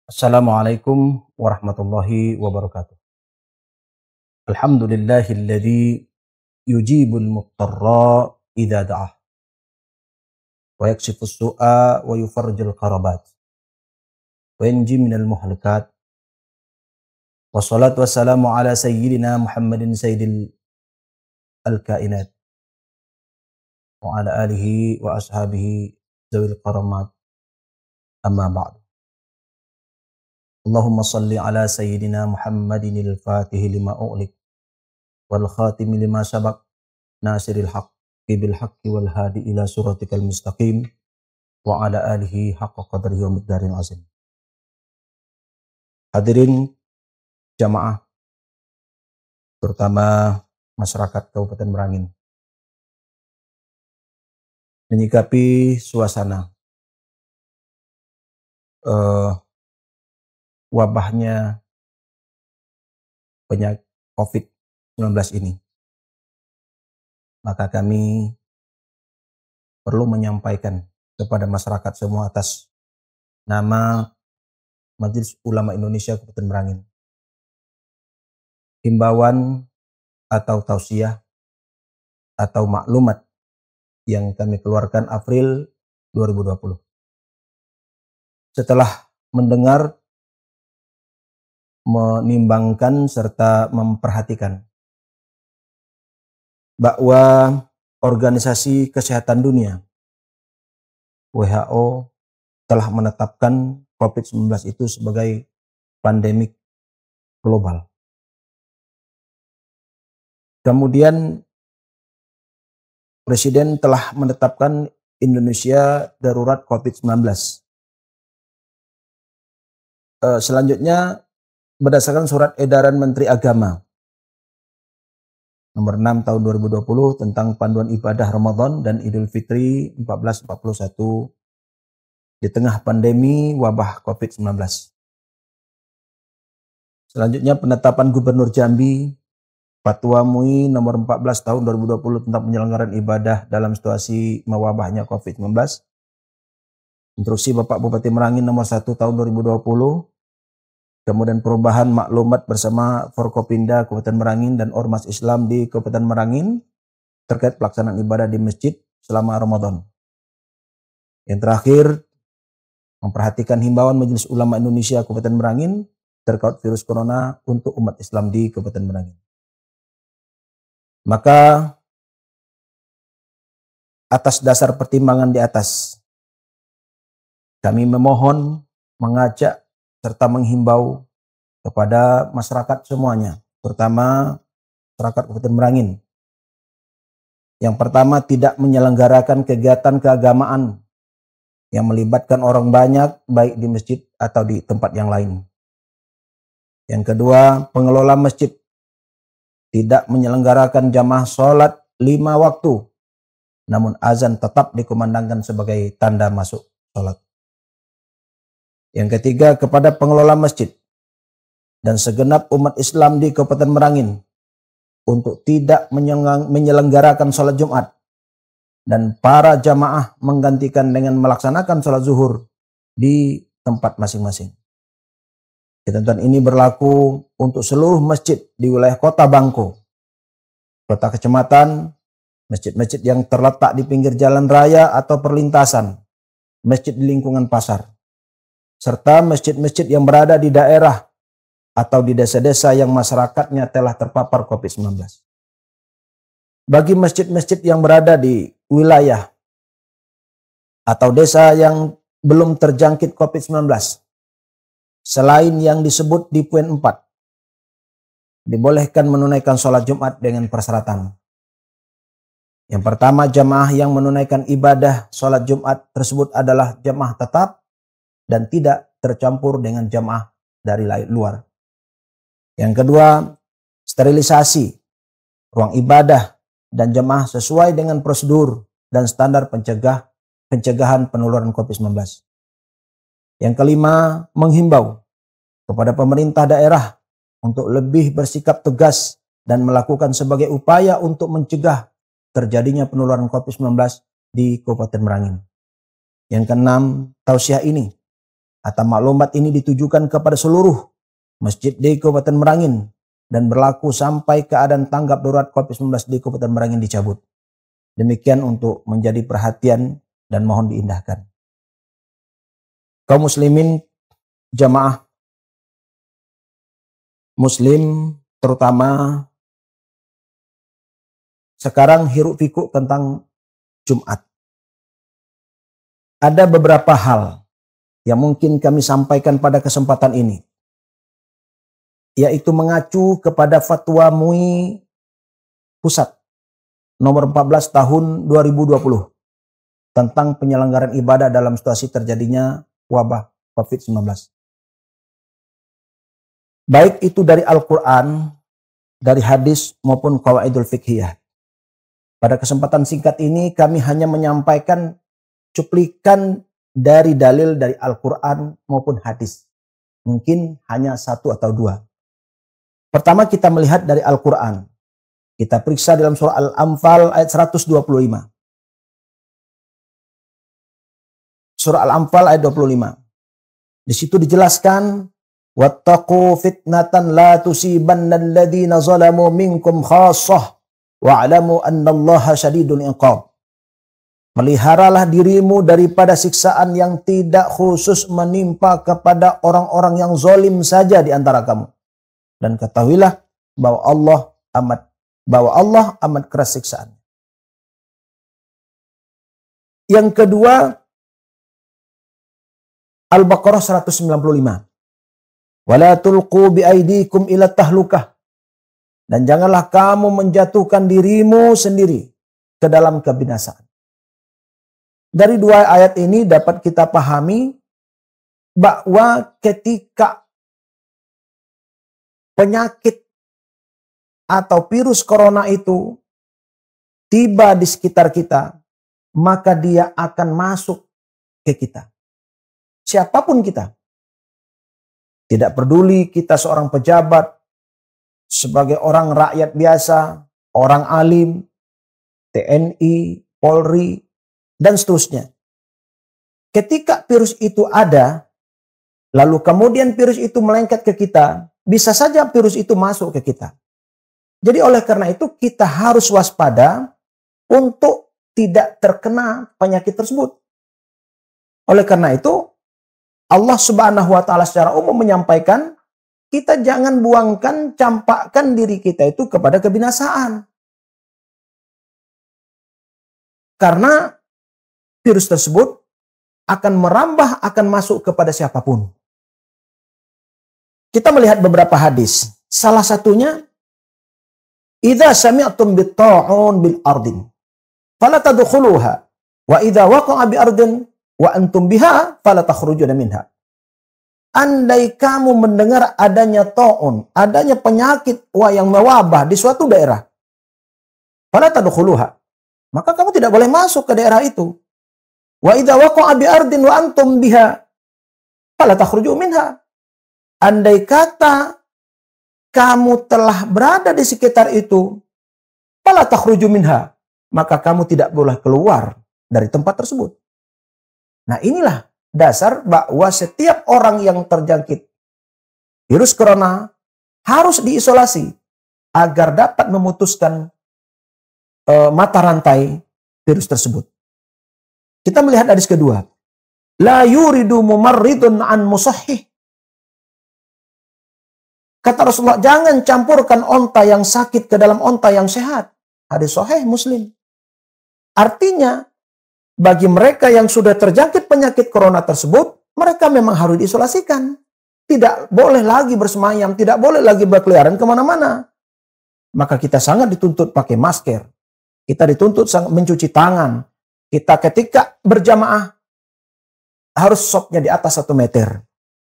Assalamualaikum warahmatullahi wabarakatuh. Alhamdulillahilladzi yujibul muttarra idza da'ah wa yakshifus su'a wa yufarrijul karabat wa yanji minal muhlikat. Wassalatu wassalamu ala sayyidina Muhammadin sayyidil al-kainat wa ala alihi wa ashabihi zawil karamat, amma ba'du. Allahumma salli ala sayyidina Muhammadinil fatihi lima u'lik wal khatimi lima sabaq nasiril haqqi bil haqqi wal hadi ila suratikal mustaqim wa ala alihi haqqa qadrihi wa miqdaril azim. Hadirin jamaah, terutama masyarakat Kabupaten Merangin, menyikapi suasana wabahnya penyakit COVID-19 ini, maka kami perlu menyampaikan kepada masyarakat semua atas nama Majelis Ulama Indonesia Kabupaten Merangin, himbauan atau tausiah atau maklumat yang kami keluarkan April 2020. Setelah mendengar, menimbangkan serta memperhatikan bahwa Organisasi Kesehatan Dunia WHO telah menetapkan COVID-19 itu sebagai pandemik global. Kemudian Presiden telah menetapkan Indonesia darurat COVID-19. Selanjutnya, berdasarkan surat edaran Menteri Agama nomor 6 tahun 2020 tentang panduan ibadah Ramadan dan Idul Fitri 1441 di tengah pandemi wabah COVID-19. Selanjutnya, penetapan Gubernur Jambi Fatwa MUI nomor 14 tahun 2020 tentang penyelenggaraan ibadah dalam situasi mewabahnya COVID-19. Instruksi Bapak Bupati Merangin nomor 1 tahun 2020. Kemudian perubahan maklumat bersama Forkopimda Kabupaten Merangin dan Ormas Islam di Kabupaten Merangin terkait pelaksanaan ibadah di masjid selama Ramadan. Yang terakhir, memperhatikan himbauan Majelis Ulama Indonesia Kabupaten Merangin terkait virus corona untuk umat Islam di Kabupaten Merangin. Maka atas dasar pertimbangan di atas, kami memohon, mengajak, serta menghimbau kepada masyarakat semuanya, terutama masyarakat Kabupaten Merangin. Yang pertama, tidak menyelenggarakan kegiatan keagamaan yang melibatkan orang banyak, baik di masjid atau di tempat yang lain. Yang kedua, pengelola masjid tidak menyelenggarakan jamaah sholat 5 waktu, namun azan tetap dikumandangkan sebagai tanda masuk sholat. Yang ketiga, kepada pengelola masjid dan segenap umat Islam di Kabupaten Merangin untuk tidak menyelenggarakan sholat Jumat dan para jamaah menggantikan dengan melaksanakan sholat zuhur di tempat masing-masing. Ketentuan ini berlaku untuk seluruh masjid di wilayah Kota Bangko, kota kecamatan, masjid-masjid yang terletak di pinggir jalan raya atau perlintasan, masjid di lingkungan pasar, serta masjid-masjid yang berada di daerah atau di desa-desa yang masyarakatnya telah terpapar COVID-19. Bagi masjid-masjid yang berada di wilayah atau desa yang belum terjangkit COVID-19, selain yang disebut di poin 4, dibolehkan menunaikan sholat Jumat dengan persyaratan. Yang pertama, jamaah yang menunaikan ibadah sholat Jumat tersebut adalah jamaah tetap dan tidak tercampur dengan jamaah dari luar. Yang kedua, sterilisasi ruang ibadah dan jamaah sesuai dengan prosedur dan standar pencegahan penularan COVID-19. Yang kelima, menghimbau kepada pemerintah daerah untuk lebih bersikap tegas dan melakukan sebagai upaya untuk mencegah terjadinya penularan COVID-19 di Kabupaten Merangin. Yang keenam, tausiah ini Atau maklumat ini ditujukan kepada seluruh masjid di Kabupaten Merangin dan berlaku sampai keadaan tanggap darurat COVID-19 di Kabupaten Merangin dicabut. Demikian untuk menjadi perhatian dan mohon diindahkan. Kaum muslimin, jamaah muslim terutama sekarang hiruk pikuk tentang Jumat. Ada beberapa hal yang mungkin kami sampaikan pada kesempatan ini, yaitu mengacu kepada fatwa MUI Pusat nomor 14 tahun 2020 tentang penyelenggaraan ibadah dalam situasi terjadinya wabah COVID-19. Baik itu dari Al-Quran, dari hadis maupun qawaidul fiqhiyah. Pada kesempatan singkat ini kami hanya menyampaikan cuplikan dari dalil dari Al-Quran maupun hadis. Mungkin hanya satu atau dua. Pertama kita melihat dari Al-Quran. Kita periksa dalam surah Al-Anfal ayat 125. Surah Al-Anfal ayat 25. Di situ dijelaskan, wattaqu fitnatan la tusibannal ladzina zalamu minkum khassah wa'lamu annallaha syadidul iqab. Meliharalah dirimu daripada siksaan yang tidak khusus menimpa kepada orang-orang yang zalim saja di antara kamu. Dan ketahuilah bahwa Allah amat keras siksaan. Yang kedua, Al-Baqarah 195. Wala tulqu biaidikum ila tahlukah. Dan janganlah kamu menjatuhkan dirimu sendiri ke dalam kebinasaan. Dari dua ayat ini dapat kita pahami bahwa ketika penyakit atau virus corona itu tiba di sekitar kita, maka dia akan masuk ke kita. Siapapun kita. Tidak peduli kita seorang pejabat, sebagai orang rakyat biasa, orang alim, TNI, Polri, dan seterusnya. Ketika virus itu ada, lalu kemudian virus itu melengket ke kita, bisa saja virus itu masuk ke kita. Jadi oleh karena itu kita harus waspada untuk tidak terkena penyakit tersebut. Oleh karena itu Allah Subhanahu wa taala secara umum menyampaikan kita jangan buangkan, campakkan diri kita itu kepada kebinasaan. Karena virus tersebut akan merambah, akan masuk kepada siapapun. Kita melihat beberapa hadis. Salah satunya, idza sami'tum bit-ta'un bil ardin fala tadkhuluha wa idza waqa'a bi ardin wa antum biha fala takhrujuna minha. Andai kamu mendengar adanya ta'un, adanya penyakit yang mewabah di suatu daerah, fala tadkhuluha, maka kamu tidak boleh masuk ke daerah itu. Wa idza waqa'a bi ardin wa antum biha fala takhruju minha. Andai kata kamu telah berada di sekitar itu, fala takhruju minha, maka kamu tidak boleh keluar dari tempat tersebut. Nah, inilah dasar bahwa setiap orang yang terjangkit virus corona harus diisolasi agar dapat memutuskan mata rantai virus tersebut. Kita melihat hadis kedua. La yuridu mumarridun an musahhih. Kata Rasulullah, jangan campurkan onta yang sakit ke dalam onta yang sehat. Hadis sahih Muslim. Artinya, bagi mereka yang sudah terjangkit penyakit corona tersebut, mereka memang harus diisolasikan. Tidak boleh lagi bersemayam, tidak boleh lagi berkeliaran kemana-mana. Maka kita sangat dituntut pakai masker. Kita dituntut mencuci tangan. Kita ketika berjamaah harus sopnya di atas 1 meter.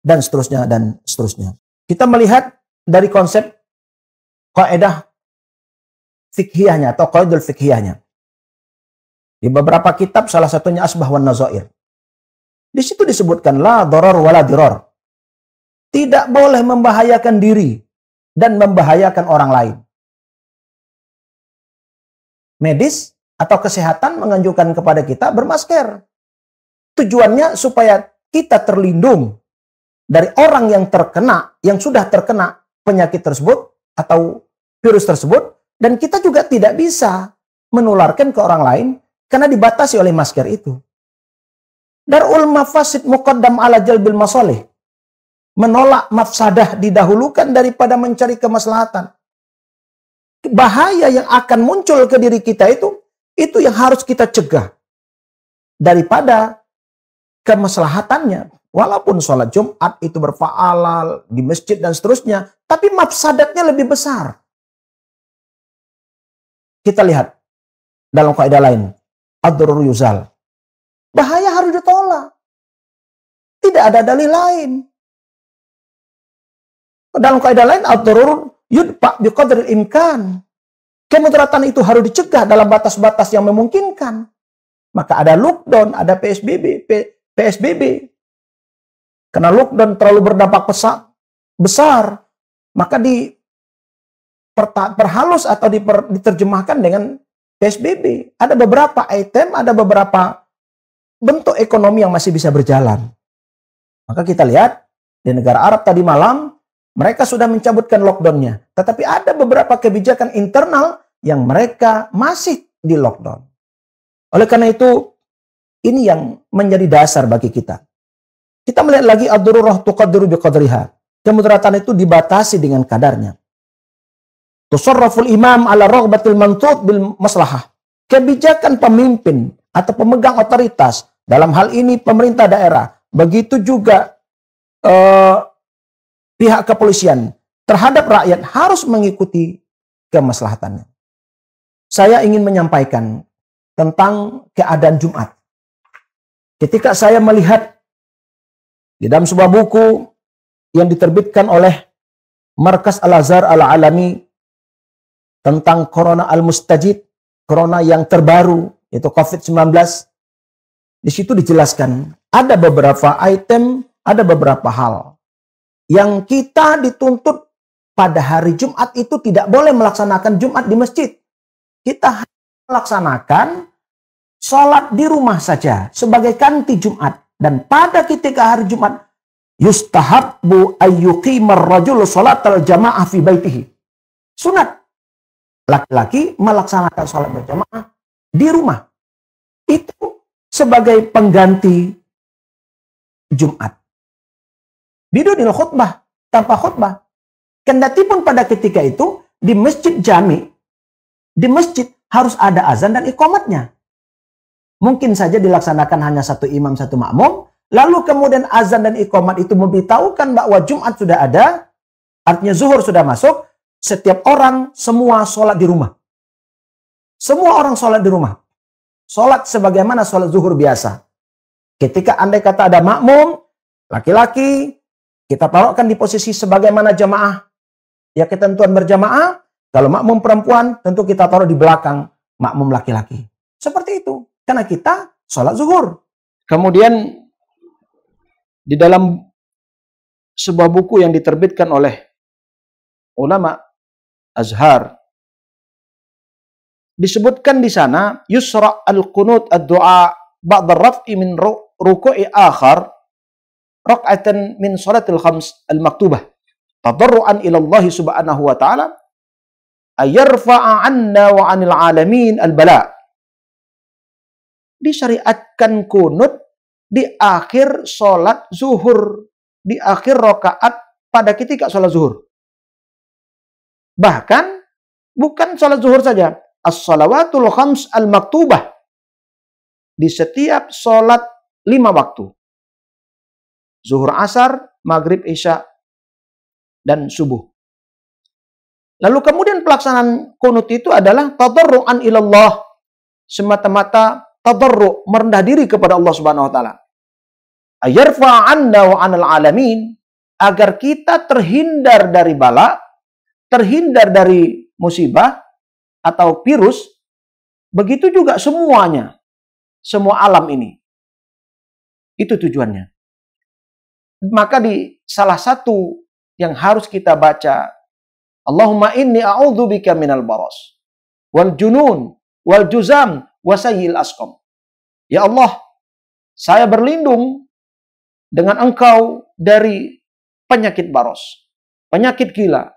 Dan seterusnya, dan seterusnya. Kita melihat dari konsep kaidah fikhiyahnya atau qaidul fikhiyahnya. Di beberapa kitab, salah satunya Asbah wan Nazair. Di situ disebutkan la darar wala dirar. Tidak boleh membahayakan diri dan membahayakan orang lain. Medis atau kesehatan menganjurkan kepada kita bermasker. Tujuannya supaya kita terlindung dari orang yang terkena, yang sudah terkena penyakit tersebut atau virus tersebut, dan kita juga tidak bisa menularkan ke orang lain karena dibatasi oleh masker itu. Darul mafasid muqaddam ala jalbil masalih. Menolak mafsadah didahulukan daripada mencari kemaslahatan. Bahaya yang akan muncul ke diri kita itu yang harus kita cegah daripada kemaslahatannya. Walaupun sholat Jumat itu berfa'alal di masjid dan seterusnya, tapi mafsadatnya lebih besar. Kita lihat dalam kaidah lain, ad-darur yuzal. Bahaya harus ditolak. Tidak ada dalil lain. Dalam kaidah lain, ad-darur yudfa biqadril imkan. Kemudaratan itu harus dicegah dalam batas-batas yang memungkinkan. Maka ada lockdown, ada PSBB. Karena lockdown terlalu berdampak besar, maka diperhalus atau diterjemahkan dengan PSBB. Ada beberapa item, ada beberapa bentuk ekonomi yang masih bisa berjalan. Maka kita lihat di negara Arab tadi malam, mereka sudah mencabutkan lockdownnya. Tetapi ada beberapa kebijakan internal yang mereka masih di lockdown. Oleh karena itu, ini yang menjadi dasar bagi kita. Kita melihat lagi ad-darurah tuqaddiru biqadriha. Kemudaratan itu dibatasi dengan kadarnya. Tusarraful imam ala raghbatil mantut bil maslahah. Kebijakan pemimpin atau pemegang otoritas, dalam hal ini pemerintah daerah, begitu juga pihak kepolisian terhadap rakyat harus mengikuti kemaslahatannya. Saya ingin menyampaikan tentang keadaan Jumat. Ketika saya melihat di dalam sebuah buku yang diterbitkan oleh Markas Al-Azhar Al-Alami tentang Corona Al-Mustajid, Corona yang terbaru, yaitu COVID-19, di situ dijelaskan ada beberapa item, ada beberapa hal yang kita dituntut pada hari Jumat itu tidak boleh melaksanakan Jumat di masjid. Kita melaksanakan sholat di rumah saja sebagai ganti Jumat. Dan pada ketika hari Jumat, yustahabbu ayyuqimar rajul sholatal jamaah fi baitihi. Sunat. Laki-laki melaksanakan sholat berjamaah di rumah. Itu sebagai pengganti Jumat. Bidunil khutbah, tanpa khutbah. Kendati pun pada ketika itu, di masjid jami, di masjid harus ada azan dan iqamatnya. Mungkin saja dilaksanakan hanya satu imam, satu makmum. Lalu kemudian azan dan iqamat itu memberitahukan bahwa Jumat sudah ada. Artinya zuhur sudah masuk. Setiap orang, semua sholat di rumah. Semua orang sholat di rumah. Sholat sebagaimana sholat zuhur biasa. Ketika andai kata ada makmum, laki-laki, kita taruhkan di posisi sebagaimana jamaah. Ya ketentuan berjamaah. Kalau makmum perempuan, tentu kita taruh di belakang makmum laki-laki. Seperti itu. Karena kita sholat zuhur. Kemudian di dalam sebuah buku yang diterbitkan oleh ulama Azhar, disebutkan di sana yusra al-qunut ad-du'a ba'da raf'i min ruku'i akhar rak'atan min salatil khams al-maktubah tadarruan ila Allah subhanahu wa ta'ala ayarfa'a 'anna wa 'anil 'alamin al-bala'. Disyariatkan kunut di akhir sholat zuhur, di akhir rakaat pada ketika sholat zuhur. Bahkan bukan sholat zuhur saja, as-shalawatul khams al-maktubah, di setiap sholat 5 waktu, zuhur, asar, maghrib, isya, dan subuh. Lalu kemudian pelaksanaan kunut itu adalah tadarru'an ilallah, semata-mata tadarru', merendah diri kepada Allah Subhanahu wa taala. Ayarfa 'anna wa 'anil 'alamin, agar kita terhindar dari bala, terhindar dari musibah atau virus. Begitu juga semuanya, semua alam ini. Itu tujuannya. Maka di salah satu yang harus kita baca, Allahumma inni a'udzubika minal baras wal junun wal juzam wasayyil asqam. Ya Allah, saya berlindung dengan Engkau dari penyakit baros, penyakit gila,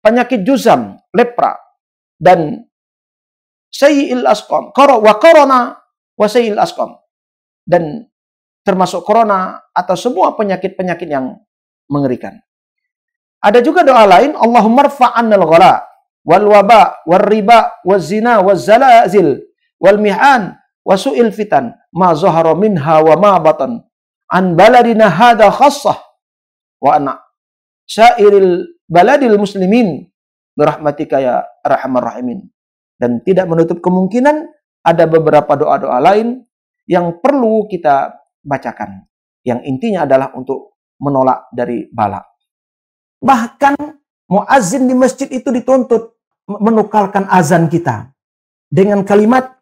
penyakit juzam, lepra, dan sayyi'il asqam, wa corona wa sayyi'il asqam, dan termasuk corona atau semua penyakit-penyakit yang mengerikan. Ada juga doa lain, Allahumma rfa'annal ghala wal waba wal riba wal zina wal zalazil wal mihan wa su'il fitan ma zahara minha wa ma batan an baladina hadha khassah wa ana syairil baladil muslimin birahmatika ya arhamar rahimin. Dan tidak menutup kemungkinan ada beberapa doa-doa lain yang perlu kita bacakan, yang intinya adalah untuk menolak dari bala. Bahkan muazzin di masjid itu dituntut menukarkan azan kita dengan kalimat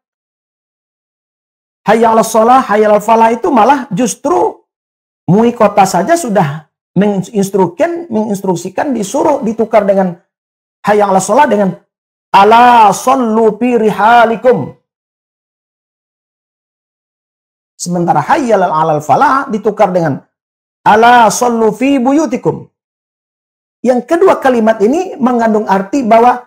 hayya 'alas shalah, hayya 'alal falah. Itu malah justru MUI kota saja sudah menginstruksikan disuruh ditukar dengan hayya 'alas shalah dengan ala sallu fi rihalikum. Sementara hayya 'alal falah ditukar dengan ala sallu fi buyutikum. Yang kedua kalimat ini mengandung arti bahwa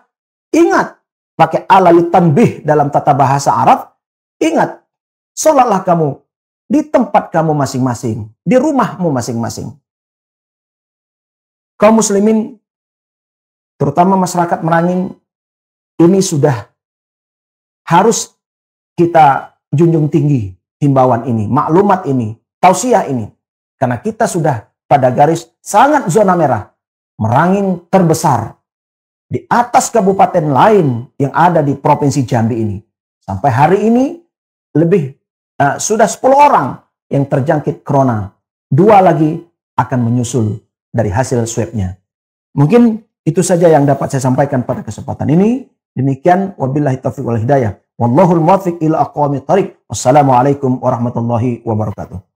ingat, pakai ala litanbih dalam tata bahasa Arab, ingat, sholatlah kamu di tempat kamu masing-masing, di rumahmu masing-masing. Kaum muslimin, terutama masyarakat Merangin, ini sudah harus kita junjung tinggi himbauan ini, maklumat ini, tausiah ini. Karena kita sudah pada garis sangat zona merah. Merangin terbesar di atas kabupaten lain yang ada di Provinsi Jambi ini. Sampai hari ini sudah 10 orang yang terjangkit corona. 2 lagi akan menyusul dari hasil swabnya. Mungkin itu saja yang dapat saya sampaikan pada kesempatan ini. Demikian, wabillahi taufiq wal hidayah. Wallahul muwaffiq ila aqwamit thariq. Wassalamualaikum warahmatullahi wabarakatuh.